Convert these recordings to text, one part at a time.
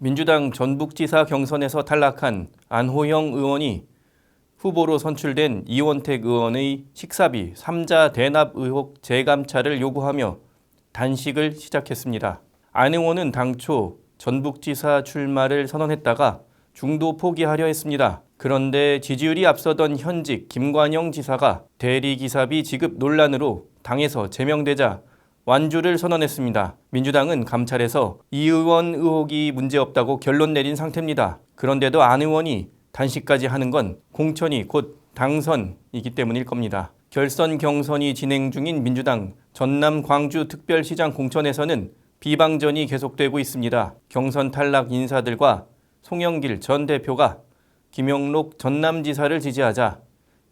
민주당 전북지사 경선에서 탈락한 안호영 의원이 후보로 선출된 이원택 의원의 식사비 3자 대납 의혹 재감찰을 요구하며 단식을 시작했습니다. 안 의원은 당초 전북지사 출마를 선언했다가 중도 포기하려 했습니다. 그런데 지지율이 앞서던 현직 김관영 지사가 대리기사비 지급 논란으로 당에서 제명되자 완주를 선언했습니다. 민주당은 감찰에서 이 의원 의혹이 문제없다고 결론 내린 상태입니다. 그런데도 안 의원이 단식까지 하는 건 공천이 곧 당선이기 때문일 겁니다. 결선 경선이 진행 중인 민주당 전남 광주 특별시장 공천에서는 비방전이 계속되고 있습니다. 경선 탈락 인사들과 송영길 전 대표가 김영록 전남지사를 지지하자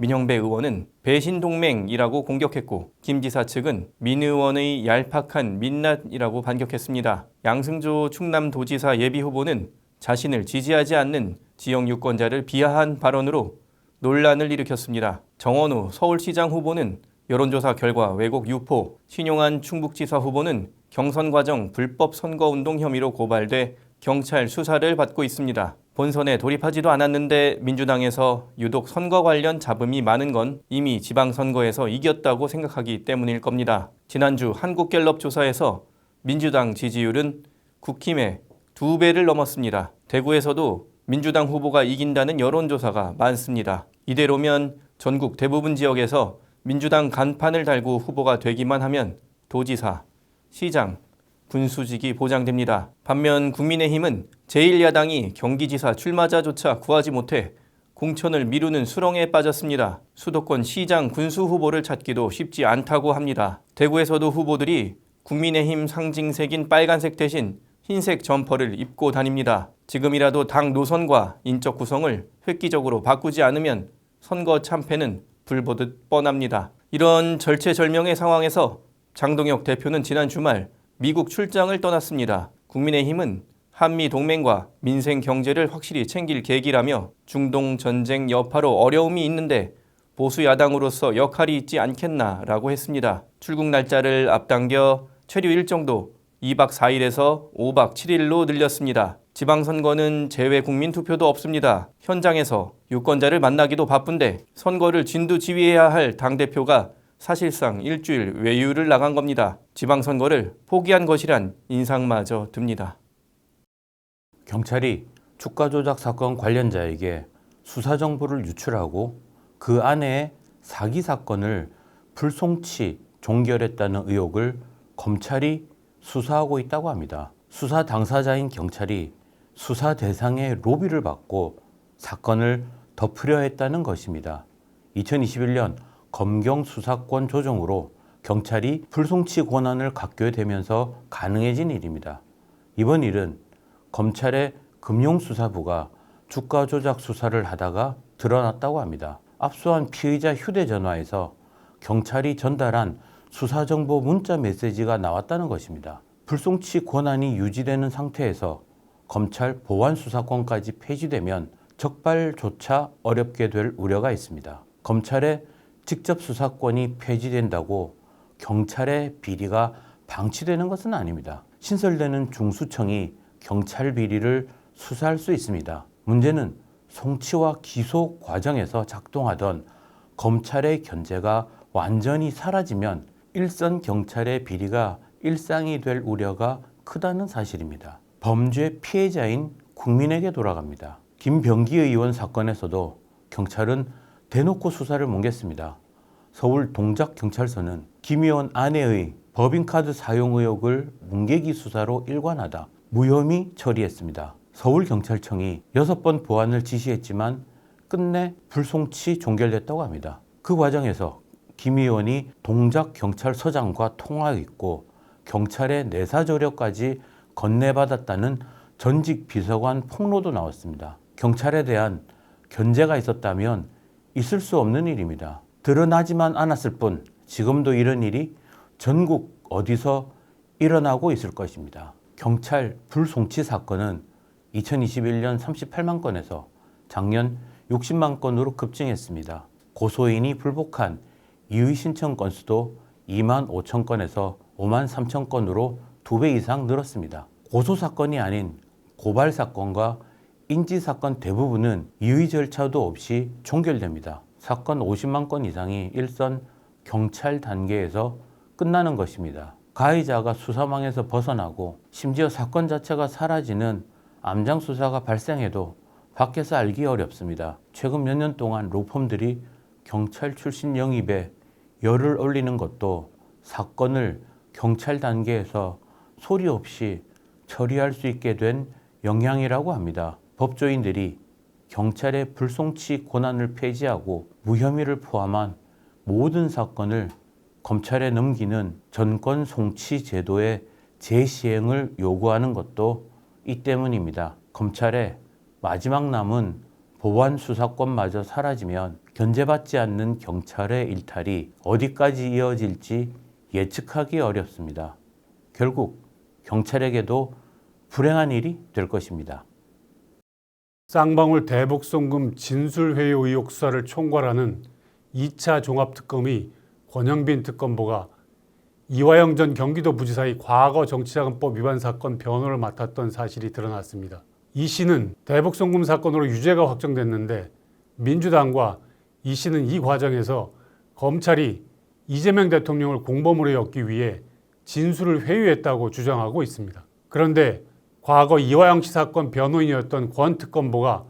민형배 의원은 배신동맹이라고 공격했고 김 지사 측은 민 의원의 얄팍한 민낯이라고 반격했습니다. 양승조 충남도지사 예비후보는 자신을 지지하지 않는 지역 유권자를 비하한 발언으로 논란을 일으켰습니다. 정원우 서울시장 후보는 여론조사 결과 왜곡 유포, 신용한 충북지사 후보는 경선 과정 불법 선거운동 혐의로 고발돼 경찰 수사를 받고 있습니다. 본선에 돌입하지도 않았는데 민주당에서 유독 선거 관련 잡음이 많은 건 이미 지방선거에서 이겼다고 생각하기 때문일 겁니다. 지난주 한국갤럽 조사에서 민주당 지지율은 국힘의 2배를 넘었습니다. 대구에서도 민주당 후보가 이긴다는 여론조사가 많습니다. 이대로면 전국 대부분 지역에서 민주당 간판을 달고 후보가 되기만 하면 도지사, 시장, 군수직이 보장됩니다. 반면 국민의힘은 제1야당이 경기지사 출마자조차 구하지 못해 공천을 미루는 수렁에 빠졌습니다. 수도권 시장 군수 후보를 찾기도 쉽지 않다고 합니다. 대구에서도 후보들이 국민의힘 상징색인 빨간색 대신 흰색 점퍼를 입고 다닙니다. 지금이라도 당 노선과 인적 구성을 획기적으로 바꾸지 않으면 선거 참패는 불보듯 뻔합니다. 이런 절체절명의 상황에서 장동혁 대표는 지난 주말 미국 출장을 떠났습니다. 국민의힘은 한미 동맹과 민생 경제를 확실히 챙길 계기라며 중동 전쟁 여파로 어려움이 있는데 보수 야당으로서 역할이 있지 않겠나라고 했습니다. 출국 날짜를 앞당겨 체류 일정도 2박 4일에서 5박 7일로 늘렸습니다. 지방선거는 재외 국민투표도 없습니다. 현장에서 유권자를 만나기도 바쁜데 선거를 진두지휘해야 할 당대표가 사실상 일주일 외유를 나간 겁니다. 지방선거를 포기한 것이란 인상마저 듭니다. 경찰이 주가 조작 사건 관련자에게 수사 정보를 유출하고 그 안에 사기 사건을 불송치 종결했다는 의혹을 검찰이 수사하고 있다고 합니다. 수사 당사자인 경찰이 수사 대상의 로비를 받고 사건을 덮으려 했다는 것입니다. 2021년 검경 수사권 조정으로 경찰이 불송치 권한을 갖게 되면서 가능해진 일입니다. 이번 일은 검찰의 금융수사부가 주가 조작 수사를 하다가 드러났다고 합니다. 압수한 피의자 휴대전화에서 경찰이 전달한 수사정보 문자 메시지가 나왔다는 것입니다. 불송치 권한이 유지되는 상태에서 검찰 보안 수사권까지 폐지되면 적발조차 어렵게 될 우려가 있습니다. 검찰의 직접 수사권이 폐지된다고 경찰의 비리가 방치되는 것은 아닙니다. 신설되는 중수청이 경찰 비리를 수사할 수 있습니다. 문제는 송치와 기소 과정에서 작동하던 검찰의 견제가 완전히 사라지면 일선 경찰의 비리가 일상이 될 우려가 크다는 사실입니다. 범죄 피해자인 국민에게 돌아갑니다. 김병기 의원 사건에서도 경찰은 대놓고 수사를 뭉갰습니다. 서울 동작경찰서는 김 의원 아내의 법인카드 사용 의혹을 뭉개기 수사로 일관하다 무혐의 처리했습니다. 서울경찰청이 6번 보완을 지시했지만 끝내 불송치 종결됐다고 합니다. 그 과정에서 김 의원이 동작경찰서장과 통화했고 경찰의 내사조력까지 건네받았다는 전직 비서관 폭로도 나왔습니다. 경찰에 대한 견제가 있었다면 있을 수 없는 일입니다. 드러나지만 않았을 뿐 지금도 이런 일이 전국 어디서 일어나고 있을 것입니다. 경찰 불송치 사건은 2021년 38만 건에서 작년 60만 건으로 급증했습니다. 고소인이 불복한 이의 신청 건수도 2만 5천 건에서 5만 3천 건으로 2배 이상 늘었습니다. 고소 사건이 아닌 고발 사건과 인지 사건 대부분은 이의 절차도 없이 종결됩니다. 사건 50만 건 이상이 일선 경찰 단계에서 끝나는 것입니다. 가해자가 수사망에서 벗어나고 심지어 사건 자체가 사라지는 암장 수사가 발생해도 밖에서 알기 어렵습니다. 최근 몇 년 동안 로펌들이 경찰 출신 영입에 열을 올리는 것도 사건을 경찰 단계에서 소리 없이 처리할 수 있게 된 영향이라고 합니다. 법조인들이 경찰의 불송치 권한을 폐지하고 무혐의를 포함한 모든 사건을 검찰에 넘기는 전권 송치 제도의 재시행을 요구하는 것도 이 때문입니다. 검찰의 마지막 남은 보완 수사권마저 사라지면 견제받지 않는 경찰의 일탈이 어디까지 이어질지 예측하기 어렵습니다. 결국 경찰에게도 불행한 일이 될 것입니다. 쌍방울 대북송금 진술회의 의혹 수사를 총괄하는 2차 종합특검의 권영빈 특검보가 이화영 전 경기도부지사의 과거 정치자금법 위반 사건 변호를 맡았던 사실이 드러났습니다. 이 씨는 대북송금 사건으로 유죄가 확정됐는데 민주당과 이 씨는 이 과정에서 검찰이 이재명 대통령을 공범으로 엮기 위해 진술을 회유했다고 주장하고 있습니다. 그런데 과거 이화영 씨 사건 변호인이었던 권 특검보가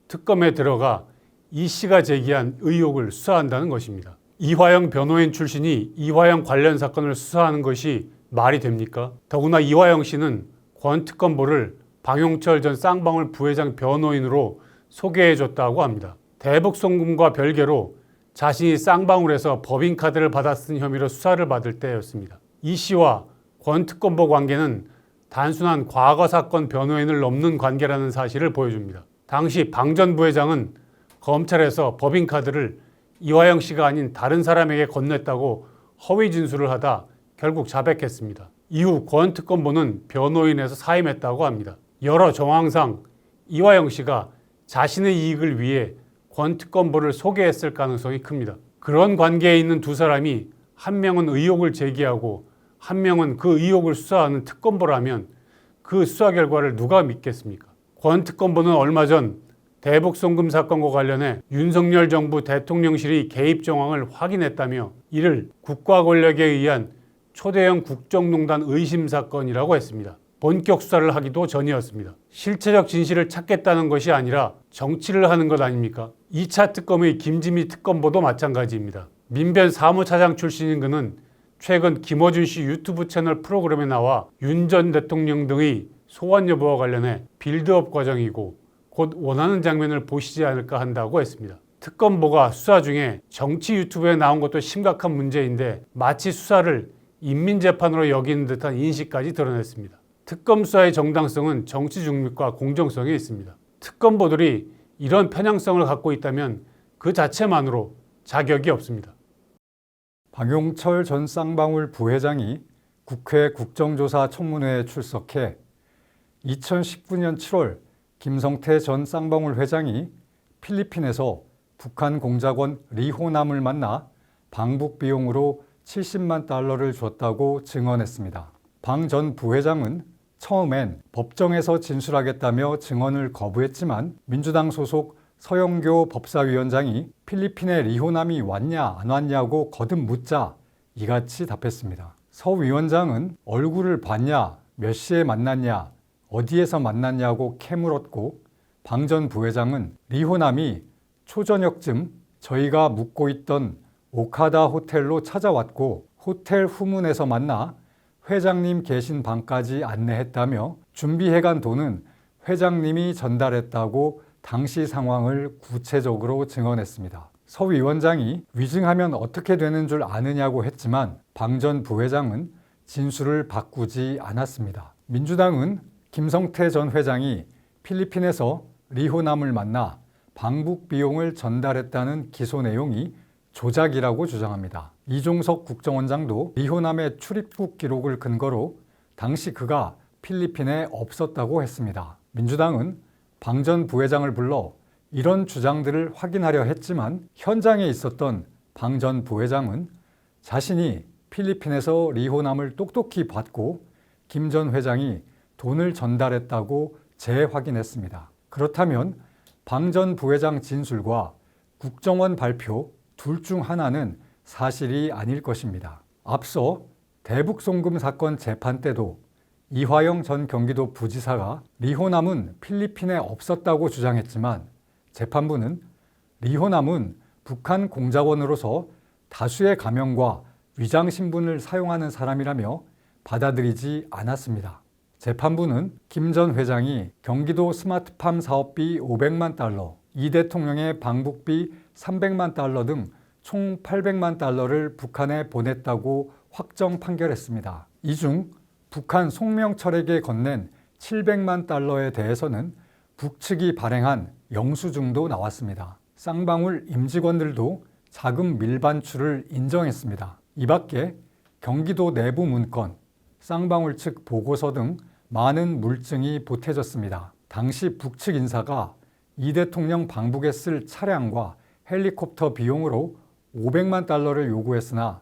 특검에 들어가 이 씨가 제기한 의혹을 수사한다는 것입니다. 이화영 변호인 출신이 이화영 관련 사건을 수사하는 것이 말이 됩니까? 더구나 이화영 씨는 권 특검보를 방용철 전 쌍방울 부회장 변호인으로 소개해줬다고 합니다. 대북송금과 별개로 자신이 쌍방울에서 법인카드를 받아 쓴 혐의로 수사를 받을 때였습니다. 이 씨와 권 특검보 관계는 단순한 과거 사건 변호인을 넘는 관계라는 사실을 보여줍니다. 당시 방 전 부회장은 검찰에서 법인카드를 이화영 씨가 아닌 다른 사람에게 건넸다고 허위 진술을 하다 결국 자백했습니다. 이후 권 특검보는 변호인에서 사임했다고 합니다. 여러 정황상 이화영 씨가 자신의 이익을 위해 권 특검보를 소개했을 가능성이 큽니다. 그런 관계에 있는 두 사람이 한 명은 의혹을 제기하고 한 명은 그 의혹을 수사하는 특검보라면 그 수사 결과를 누가 믿겠습니까? 권 특검보는 얼마 전 대북송금 사건과 관련해 윤석열 정부 대통령실의 개입 정황을 확인했다며 이를 국가 권력에 의한 초대형 국정농단 의심 사건이라고 했습니다. 본격 수사를 하기도 전이었습니다. 실체적 진실을 찾겠다는 것이 아니라 정치를 하는 것 아닙니까? 2차 특검의 김지미 특검보도 마찬가지입니다. 민변 사무차장 출신인 그는 최근 김어준 씨 유튜브 채널 프로그램에 나와 윤 전 대통령 등의 소환 여부와 관련해 빌드업 과정이고 곧 원하는 장면을 보시지 않을까 한다고 했습니다. 특검보가 수사 중에 정치 유튜브에 나온 것도 심각한 문제인데 마치 수사를 인민재판으로 여기는 듯한 인식까지 드러냈습니다. 특검 수사의 정당성은 정치 중립과 공정성에 있습니다. 특검보들이 이런 편향성을 갖고 있다면 그 자체만으로 자격이 없습니다. 방용철 전 쌍방울 부회장이 국회 국정조사 청문회에 출석해 2019년 7월 김성태 전 쌍방울 회장이 필리핀에서 북한 공작원 리호남을 만나 방북 비용으로 70만 달러를 줬다고 증언했습니다. 방 전 부회장은 처음엔 법정에서 진술하겠다며 증언을 거부했지만 민주당 소속 서영교 법사위원장이 필리핀에 리호남이 왔냐 안 왔냐고 거듭 묻자 이같이 답했습니다. 서 위원장은 얼굴을 봤냐, 몇 시에 만났냐, 어디에서 만났냐고 캐물었고 방 전 부회장은 리호남이 초저녁쯤 저희가 묵고 있던 오카다 호텔로 찾아왔고 호텔 후문에서 만나 회장님 계신 방까지 안내했다며 준비해간 돈은 회장님이 전달했다고 당시 상황을 구체적으로 증언했습니다. 서 위원장이 위증하면 어떻게 되는 줄 아느냐고 했지만 방 전 부회장은 진술을 바꾸지 않았습니다. 민주당은 김성태 전 회장이 필리핀에서 리호남을 만나 방북 비용을 전달했다는 기소 내용이 조작이라고 주장합니다. 이종석 국정원장도 리호남의 출입국 기록을 근거로 당시 그가 필리핀에 없었다고 했습니다. 민주당은 방 전 부회장을 불러 이런 주장들을 확인하려 했지만 현장에 있었던 방 전 부회장은 자신이 필리핀에서 리호남을 똑똑히 봤고 김 전 회장이 돈을 전달했다고 재확인했습니다. 그렇다면 방 전 부회장 진술과 국정원 발표 둘 중 하나는 사실이 아닐 것입니다. 앞서 대북송금 사건 재판 때도 이화영 전 경기도 부지사가 리호남은 필리핀에 없었다고 주장했지만 재판부는 리호남은 북한 공작원으로서 다수의 가명과 위장 신분을 사용하는 사람이라며 받아들이지 않았습니다. 재판부는 김 전 회장이 경기도 스마트팜 사업비 500만 달러, 이 대통령의 방북비 300만 달러 등 총 800만 달러를 북한에 보냈다고 확정 판결했습니다. 이 중 북한 송명철에게 건넨 700만 달러에 대해서는 북측이 발행한 영수증도 나왔습니다. 쌍방울 임직원들도 자금 밀반출을 인정했습니다. 이 밖에 경기도 내부 문건, 쌍방울 측 보고서 등 많은 물증이 보태졌습니다. 당시 북측 인사가 이 대통령 방북에 쓸 차량과 헬리콥터 비용으로 500만 달러를 요구했으나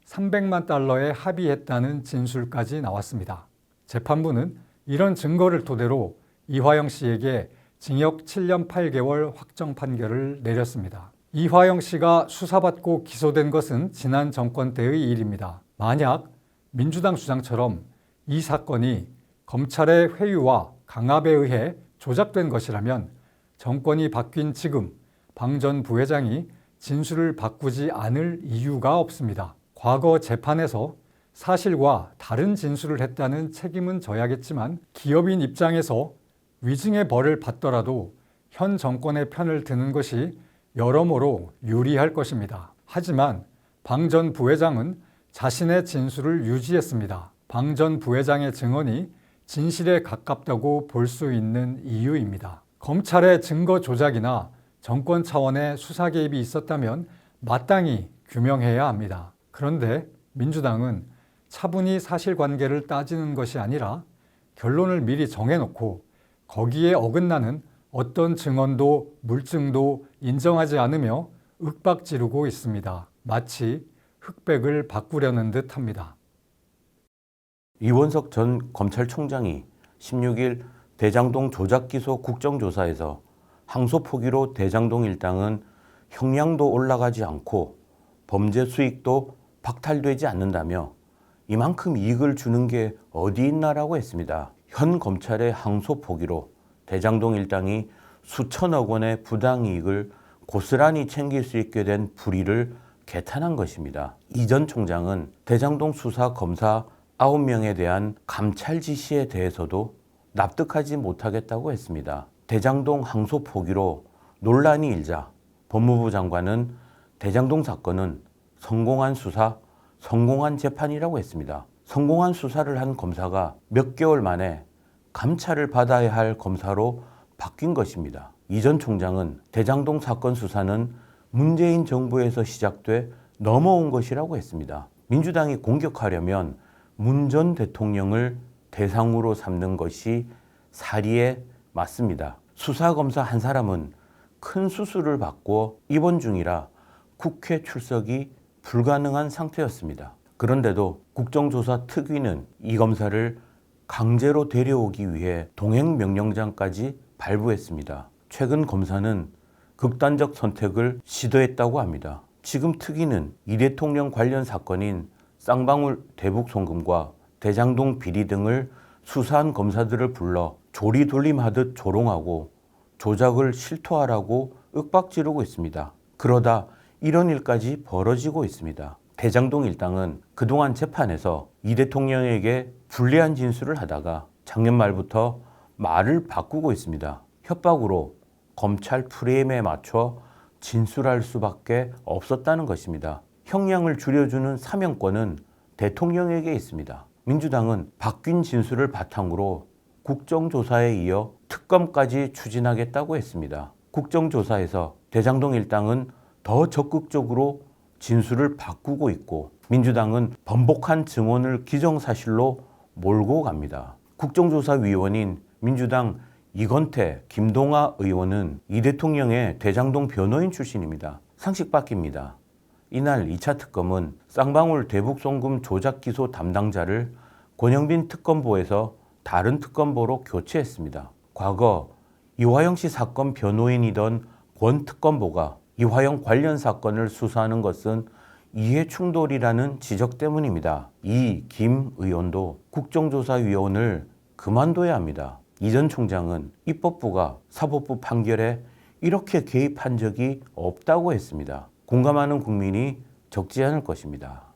300만 달러에 합의했다는 진술까지 나왔습니다. 재판부는 이런 증거를 토대로 이화영 씨에게 징역 7년 8개월 확정 판결을 내렸습니다. 이화영 씨가 수사받고 기소된 것은 지난 정권 때의 일입니다. 만약 민주당 주장처럼 이 사건이 검찰의 회유와 강압에 의해 조작된 것이라면 정권이 바뀐 지금 방 전 부회장이 진술을 바꾸지 않을 이유가 없습니다. 과거 재판에서 사실과 다른 진술을 했다는 책임은 져야겠지만 기업인 입장에서 위증의 벌을 받더라도 현 정권의 편을 드는 것이 여러모로 유리할 것입니다. 하지만 방 전 부회장은 자신의 진술을 유지했습니다. 방 전 부회장의 증언이 진실에 가깝다고 볼 수 있는 이유입니다. 검찰의 증거 조작이나 정권 차원의 수사 개입이 있었다면 마땅히 규명해야 합니다. 그런데 민주당은 차분히 사실관계를 따지는 것이 아니라 결론을 미리 정해놓고 거기에 어긋나는 어떤 증언도 물증도 인정하지 않으며 윽박지르고 있습니다. 마치 흑백을 바꾸려는 듯 합니다. 이원석 전 검찰총장이 16일 대장동 조작기소 국정조사에서 항소 포기로 대장동 일당은 형량도 올라가지 않고 범죄 수익도 박탈되지 않는다며 이만큼 이익을 주는 게 어디 있나라고 했습니다. 현 검찰의 항소 포기로 대장동 일당이 수천억 원의 부당이익을 고스란히 챙길 수 있게 된 불의를 개탄한 것입니다. 이 전 총장은 대장동 수사 검사 9명에 대한 감찰 지시에 대해서도 납득하지 못하겠다고 했습니다. 대장동 항소 포기로 논란이 일자 법무부 장관은 대장동 사건은 성공한 수사, 성공한 재판이라고 했습니다. 성공한 수사를 한 검사가 몇 개월 만에 감찰을 받아야 할 검사로 바뀐 것입니다. 이 전 총장은 대장동 사건 수사는 문재인 정부에서 시작돼 넘어온 것이라고 했습니다. 민주당이 공격하려면 문 전 대통령을 대상으로 삼는 것이 사리에 맞습니다. 수사검사 한 사람은 큰 수술을 받고 입원 중이라 국회 출석이 불가능한 상태였습니다. 그런데도 국정조사 특위는 이 검사를 강제로 데려오기 위해 동행명령장까지 발부했습니다. 최근 검사는 극단적 선택을 시도했다고 합니다. 지금 특위는 이 대통령 관련 사건인 쌍방울 대북송금과 대장동 비리 등을 수사한 검사들을 불러 조리돌림하듯 조롱하고 조작을 실토하라고 윽박지르고 있습니다. 그러다 이런 일까지 벌어지고 있습니다. 대장동 일당은 그동안 재판에서 이 대통령에게 불리한 진술을 하다가 작년 말부터 말을 바꾸고 있습니다. 협박으로 검찰 프레임에 맞춰 진술할 수밖에 없었다는 것입니다. 형량을 줄여주는 사명권은 대통령에게 있습니다. 민주당은 바뀐 진술을 바탕으로 국정조사에 이어 특검까지 추진하겠다고 했습니다. 국정조사에서 대장동 일당은 더 적극적으로 진술을 바꾸고 있고 민주당은 번복한 증언을 기정사실로 몰고 갑니다. 국정조사위원인 민주당 이건태, 김동아 의원은 이 대통령의 대장동 변호인 출신입니다. 상식 바뀝니다. 이날 2차 특검은 쌍방울 대북송금 조작 기소 담당자를 권영빈 특검보에서 다른 특검보로 교체했습니다. 과거 이화영 씨 사건 변호인이던 권 특검보가 이화영 관련 사건을 수사하는 것은 이해 충돌이라는 지적 때문입니다. 이 김 의원도 국정조사위원을 그만둬야 합니다. 이 전 총장은 입법부가 사법부 판결에 이렇게 개입한 적이 없다고 했습니다. 공감하는 국민이 적지 않을 것입니다.